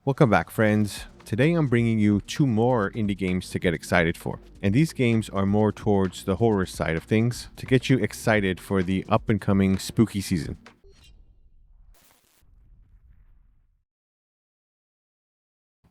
Welcome back, friends. Today I'm bringing you two more indie games to get excited for. And these games are more towards the horror side of things to get you excited for the up and coming spooky season.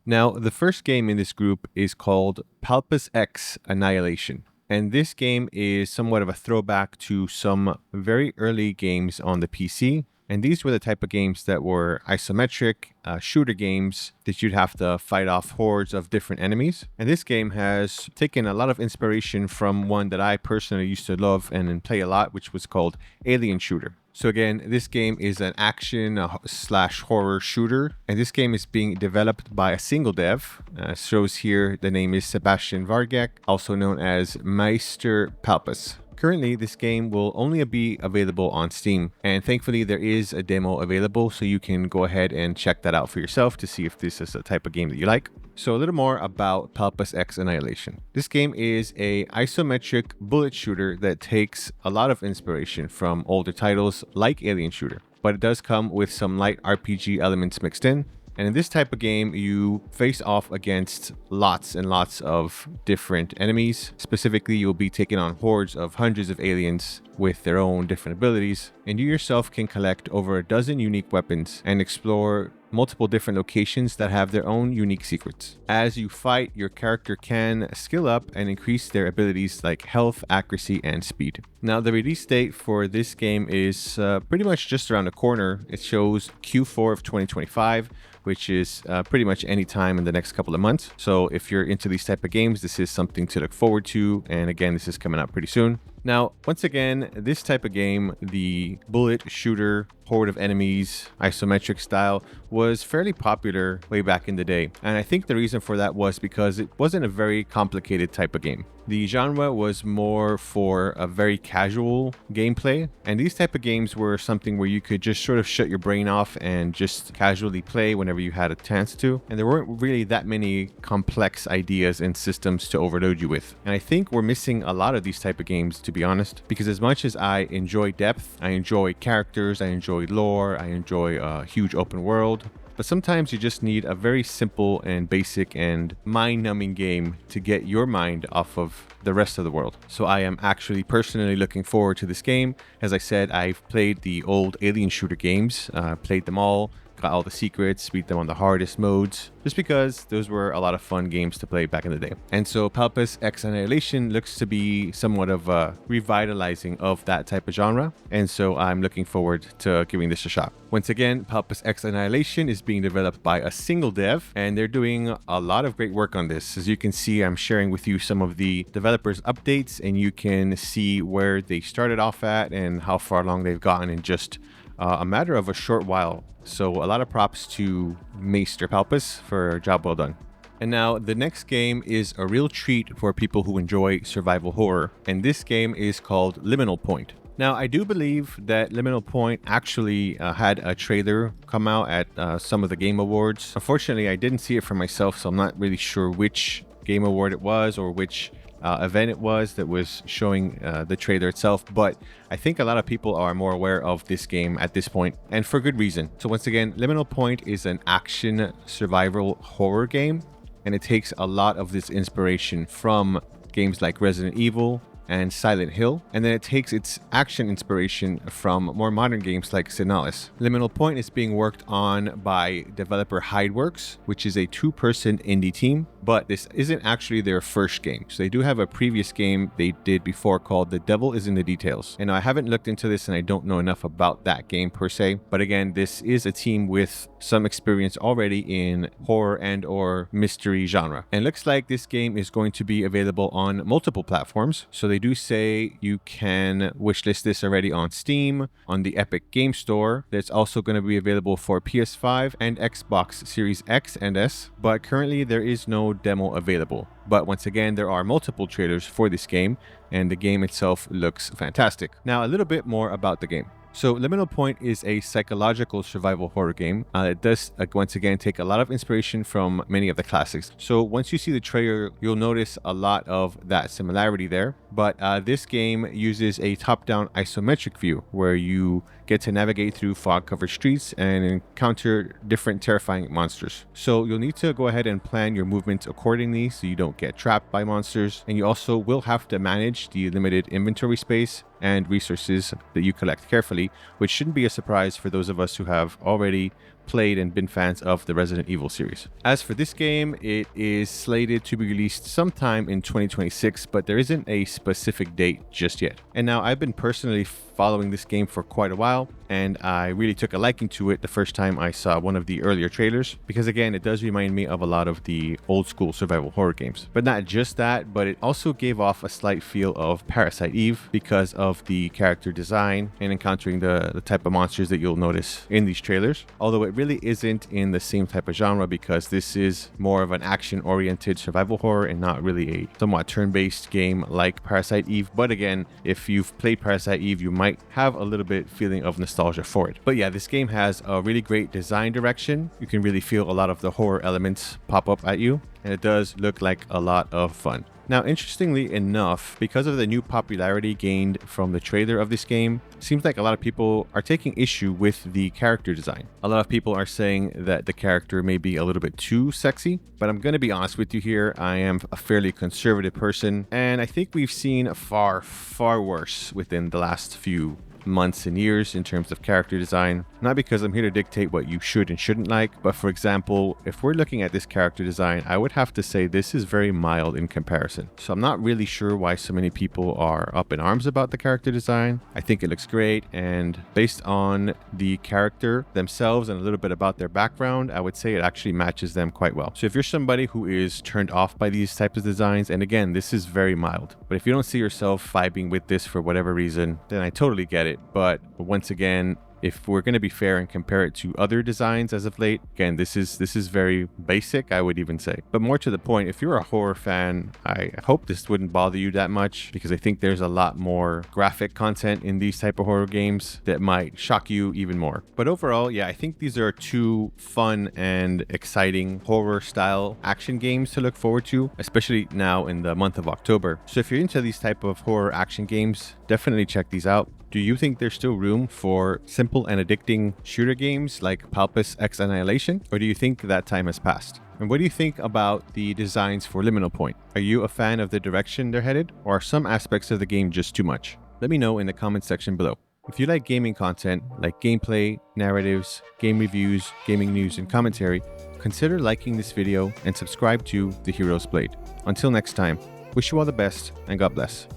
Now, the first game in this group is called Palpus X Annihilation. And this game is somewhat of a throwback to some very early games on the PC. And these were the type of games that were isometric shooter games that you'd have to fight off hordes of different enemies. And this game has taken a lot of inspiration from one that I personally used to love and play a lot, which was called Alien Shooter. So again, this game is an action slash horror shooter, and this game is being developed by a single dev. Shows here the name is Sebastian Vargek, also known as Meister Palpus. Currently, this game will only be available on Steam, and thankfully there is a demo available, so you can go ahead and check that out for yourself to see if this is the type of game that you like. So a little more about Palpus X Annihilation. This game is a isometric bullet shooter that takes a lot of inspiration from older titles like Alien Shooter, but it does come with some light RPG elements mixed in. And in this type of game, you face off against lots and lots of different enemies. Specifically, you'll be taking on hordes of hundreds of aliens with their own different abilities. And you yourself can collect over a dozen unique weapons and explore multiple different locations that have their own unique secrets. As you fight, your character can skill up and increase their abilities like health, accuracy, and speed. Now, the release date for this game is pretty much just around the corner. It shows Q4 of 2025, which is pretty much any time in the next couple of months. So if you're into these type of games, this is something to look forward to. And again, this is coming out pretty soon. Now, once again, this type of game, the bullet shooter, horde of enemies, isometric style, was fairly popular way back in the day. And I think the reason for that was because it wasn't a very complicated type of game. The genre was more for a very casual gameplay, and these type of games were something where you could just sort of shut your brain off and just casually play whenever you had a chance to. And there weren't really that many complex ideas and systems to overload you with. And I think we're missing a lot of these type of games, to be honest, because as much as I enjoy depth, I enjoy characters, I enjoy lore, I enjoy a huge open world, but sometimes you just need a very simple and basic and mind-numbing game to get your mind off of the rest of the world. So I am actually personally looking forward to this game. As I said, I've played the old Alien Shooter games, played them all, got all the secrets, beat them on the hardest modes, just because those were a lot of fun games to play back in the day. And so Palpus X Annihilation looks to be somewhat of a revitalizing of that type of genre, and so I'm looking forward to giving this a shot. Once again, Palpus X Annihilation is being developed by a single dev, and they're doing a lot of great work on this. As you can see, I'm sharing with you some of the developers' updates, and you can see where they started off at and how far along they've gotten in just a matter of a short while. So a lot of props to Meister Palpus for a job well done. And now the next game is a real treat for people who enjoy survival horror, and this game is called Liminal Point. Now, I do believe that Liminal Point actually had a trailer come out at some of the Game Awards. Unfortunately, I didn't see it for myself, so I'm not really sure which Game Award it was or which event it was that was showing the trailer itself, but I think a lot of people are more aware of this game at this point, and for good reason. So once again, Liminal Point is an action survival horror game, and it takes a lot of this inspiration from games like Resident Evil and Silent Hill, and then it takes its action inspiration from more modern games like Signalis. Liminal Point is being worked on by developer Hideworks, which is a two-person indie team, but this isn't actually their first game. So they do have a previous game they did before called The Devil is in the Details. And I haven't looked into this and I don't know enough about that game per se, but again, this is a team with some experience already in horror and or mystery genre. And it looks like this game is going to be available on multiple platforms. So they do say you can wishlist this already on Steam, on the Epic Game Store. That's also going to be available for PS5 and Xbox Series X and S, but currently there is no demo available. But once again, there are multiple trailers for this game, and the game itself looks fantastic. Now, a little bit more about the game. So Liminal Point is a psychological survival horror game. It does, once again, take a lot of inspiration from many of the classics. So once you see the trailer, you'll notice a lot of that similarity there. But this game uses a top-down isometric view where you get to navigate through fog-covered streets and encounter different terrifying monsters. So you'll need to go ahead and plan your movements accordingly so you don't get trapped by monsters. And you also will have to manage the limited inventory space and resources that you collect carefully, which shouldn't be a surprise for those of us who have already played and been fans of the Resident Evil series. As for this game, it is slated to be released sometime in 2026, but there isn't a specific date just yet. And now I've been personally following this game for quite a while, and I really took a liking to it the first time I saw one of the earlier trailers, because again, it does remind me of a lot of the old school survival horror games. But not just that, but it also gave off a slight feel of Parasite Eve because of the character design and encountering the type of monsters that you'll notice in these trailers. Although it really isn't in the same type of genre, because this is more of an action-oriented survival horror and not really a somewhat turn-based game like Parasite Eve. But again, if you've played Parasite Eve, you might have a little bit feeling of nostalgia for it. But yeah, this game has a really great design direction. You can really feel a lot of the horror elements pop up at you, and it does look like a lot of fun. Now, interestingly enough, because of the new popularity gained from the trailer of this game, it seems like a lot of people are taking issue with the character design. A lot of people are saying that the character may be a little bit too sexy, but I'm going to be honest with you here. I am a fairly conservative person, and I think we've seen far, far worse within the last few months and years in terms of character design. Not because I'm here to dictate what you should and shouldn't like, but for example, if we're looking at this character design, I would have to say this is very mild in comparison. So I'm not really sure why so many people are up in arms about the character design. I think it looks great, and based on the character themselves and a little bit about their background, I would say it actually matches them quite well. So if you're somebody who is turned off by these types of designs, and again, this is very mild, but if you don't see yourself vibing with this for whatever reason, then I totally get it. But once again, if we're going to be fair and compare it to other designs as of late, again, this is very basic, I would even say. But more to the point, if you're a horror fan, I hope this wouldn't bother you that much, because I think there's a lot more graphic content in these type of horror games that might shock you even more. But overall, yeah, I think these are two fun and exciting horror style action games to look forward to, especially now in the month of October. So if you're into these type of horror action games, definitely check these out. Do you think there's still room for simple and addicting shooter games like Palpus X Annihilation, or do you think that time has passed? And what do you think about the designs for Liminal Point? Are you a fan of the direction they're headed, or are some aspects of the game just too much? Let me know in the comment section below. If you like gaming content like gameplay, narratives, game reviews, gaming news, and commentary, consider liking this video and subscribe to The Hero's Blade. Until next time, wish you all the best and God bless.